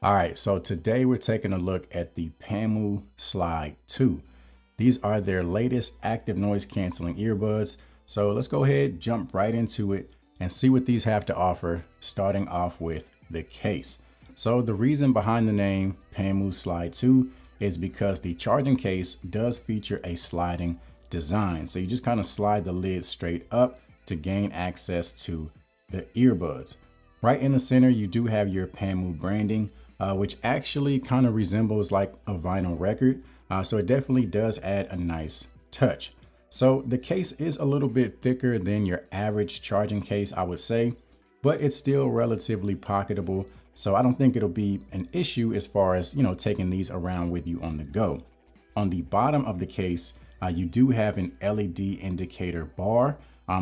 All right, so today we're taking a look at the PAMU Slide 2. These are their latest active noise canceling earbuds. So let's go ahead, jump right into it and see what these have to offer, starting off with the case. So the reason behind the name PAMU Slide 2 is because the charging case does feature a sliding design. So you just kind of slide the lid straight up to gain access to the earbuds. Right in the center, you do have your PAMU branding, which actually kind of resembles like a vinyl record. So it definitely does add a nice touch. So the case is a little bit thicker than your average charging case, I would say, but it's still relatively pocketable. So I don't think it'll be an issue as far as, taking these around with you on the go. On the bottom of the case, you do have an LED indicator bar,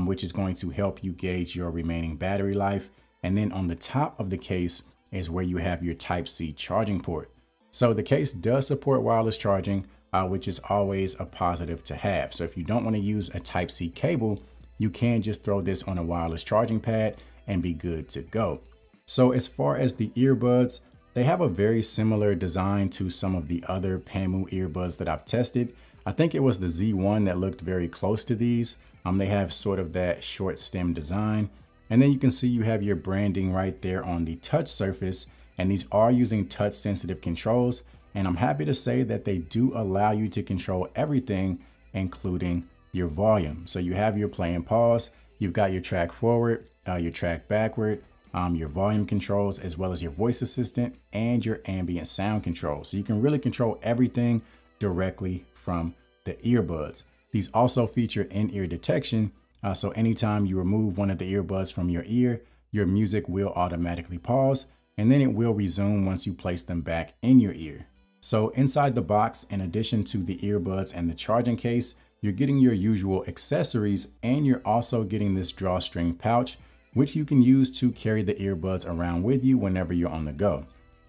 which is going to help you gauge your remaining battery life. And then on the top of the case is where you have your Type-C charging port. So the case does support wireless charging, which is always a positive to have. So if you don't want to use a Type-C cable, you can just throw this on a wireless charging pad and be good to go. So as far as the earbuds, they have a very similar design to some of the other PAMU earbuds that I've tested. I think it was the Z1 that looked very close to these. They have sort of that short stem design. And then you can see you have your branding right there on the touch surface. And these are using touch sensitive controls. And I'm happy to say that they do allow you to control everything, including your volume. So you have your play and pause, you've got your track forward, your track backward, your volume controls, as well as your voice assistant and your ambient sound control. So you can really control everything directly from the earbuds. These also feature in-ear detection. So anytime you remove one of the earbuds from your ear, your music will automatically pause, and then it will resume once you place them back in your ear. So inside the box, in addition to the earbuds and the charging case, you're getting your usual accessories, and you're also getting this drawstring pouch, which you can use to carry the earbuds around with you whenever you're on the go.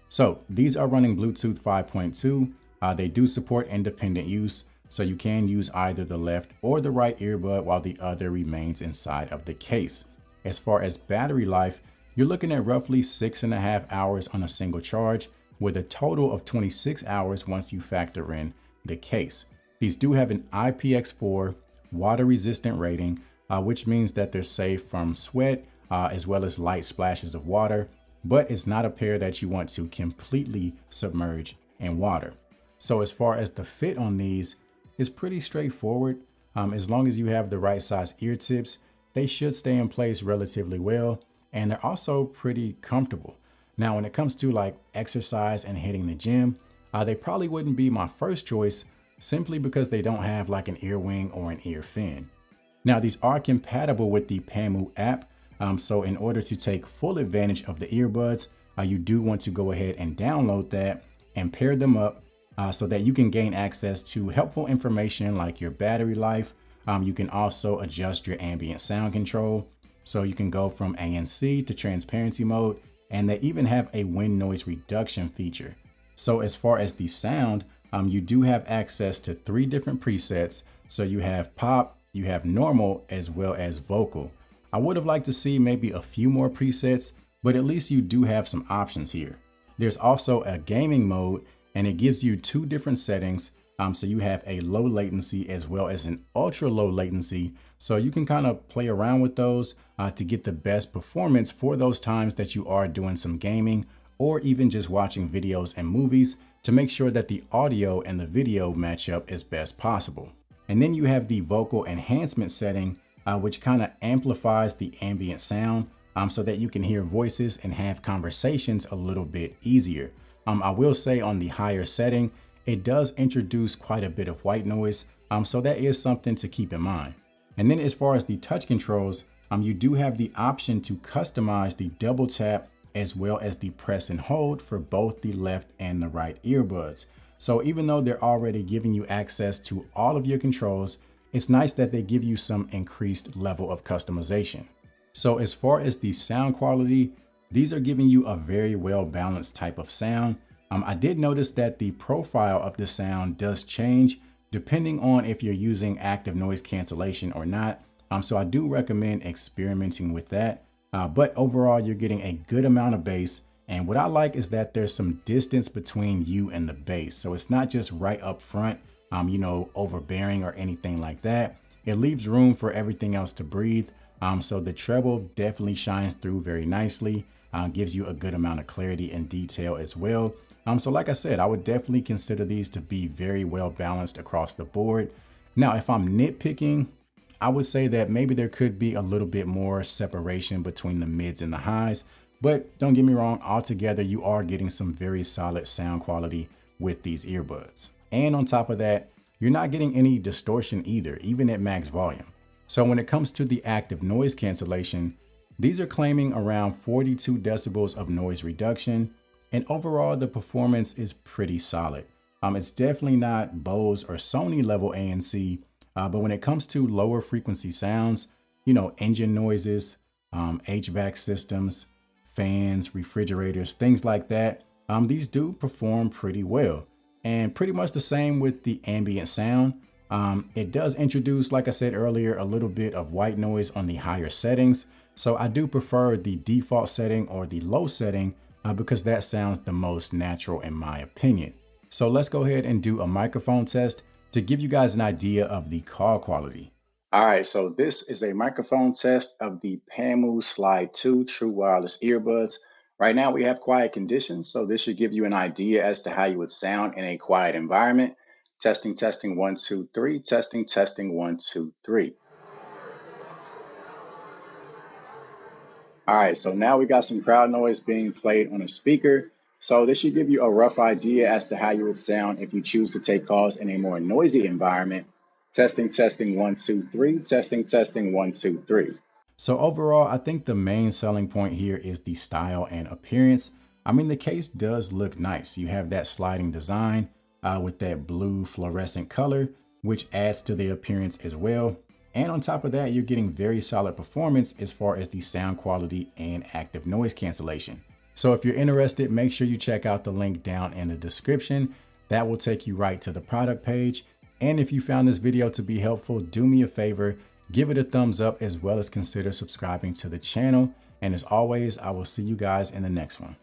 So these are running Bluetooth 5.2. They do support independent use. So you can use either the left or the right earbud while the other remains inside of the case. As far as battery life, you're looking at roughly 6.5 hours on a single charge, with a total of 26 hours once you factor in the case. These do have an IPX4 water resistant rating, which means that they're safe from sweat as well as light splashes of water, but it's not a pair that you want to completely submerge in water. So as far as the fit on these, is pretty straightforward. As long as you have the right size ear tips, they should stay in place relatively well, and they're also pretty comfortable. Now, when it comes to like exercise and hitting the gym, they probably wouldn't be my first choice simply because they don't have like an ear wing or an ear fin. Now, these are compatible with the PAMU app. So in order to take full advantage of the earbuds, you do want to go ahead and download that and pair them up so that you can gain access to helpful information like your battery life. You can also adjust your ambient sound control. So you can go from ANC to transparency mode, and they even have a wind noise reduction feature. So as far as the sound, you do have access to 3 different presets. So you have pop, you have normal, as well as vocal. I would have liked to see maybe a few more presets, but at least you do have some options here. There's also a gaming mode, and it gives you 2 different settings. So you have a low latency as well as an ultra low latency. So you can kind of play around with those to get the best performance for those times that you are doing some gaming or even just watching videos and movies, to make sure that the audio and the video match up as best possible. And then you have the vocal enhancement setting, which kind of amplifies the ambient sound so that you can hear voices and have conversations a little bit easier. I will say on the higher setting, it does introduce quite a bit of white noise, so that is something to keep in mind. And then as far as the touch controls, you do have the option to customize the double tap as well as the press and hold for both the left and the right earbuds. So even though they're already giving you access to all of your controls, it's nice that they give you some increased level of customization. So as far as the sound quality, these are giving you a very well balanced type of sound. I did notice that the profile of the sound does change depending on if you're using active noise cancellation or not. So I do recommend experimenting with that. But overall, you're getting a good amount of bass And what I like is that there's some distance between you and the bass. So it's not just right up front, overbearing or anything like that. It leaves room for everything else to breathe. So the treble definitely shines through very nicely, gives you a good amount of clarity and detail as well. So like I said, I would definitely consider these to be very well balanced across the board. Now, if I'm nitpicking, I would say that maybe there could be a little bit more separation between the mids and the highs, but don't get me wrong, altogether, you are getting some very solid sound quality with these earbuds. And on top of that, you're not getting any distortion either, even at max volume. So when it comes to the active noise cancellation, these are claiming around 42 decibels of noise reduction. And overall, the performance is pretty solid. It's definitely not Bose or Sony level ANC, but when it comes to lower frequency sounds, engine noises, HVAC systems, fans, refrigerators, things like that, these do perform pretty well. And pretty much the same with the ambient sound. It does introduce, like I said earlier, a little bit of white noise on the higher settings. So I do prefer the default setting or the low setting because that sounds the most natural in my opinion. So let's go ahead and do a microphone test to give you guys an idea of the call quality. All right, so this is a microphone test of the PAMU Slide 2 True Wireless Earbuds. Right now we have quiet conditions, so this should give you an idea as to how you would sound in a quiet environment. Testing, testing, 1, 2, 3. Testing, testing, 1, 2, 3. All right, so now we got some crowd noise being played on a speaker. So this should give you a rough idea as to how you would sound if you choose to take calls in a more noisy environment. Testing, testing, 1, 2, 3. Testing, testing, 1, 2, 3. So overall, I think the main selling point here is the style and appearance. I mean, the case does look nice. You have that sliding design with that blue fluorescent color, which adds to the appearance as well. And on top of that, you're getting very solid performance as far as the sound quality and active noise cancellation. So if you're interested, make sure you check out the link down in the description. That will take you right to the product page. And if you found this video to be helpful, do me a favor, give it a thumbs up as well as consider subscribing to the channel. And as always, I will see you guys in the next one.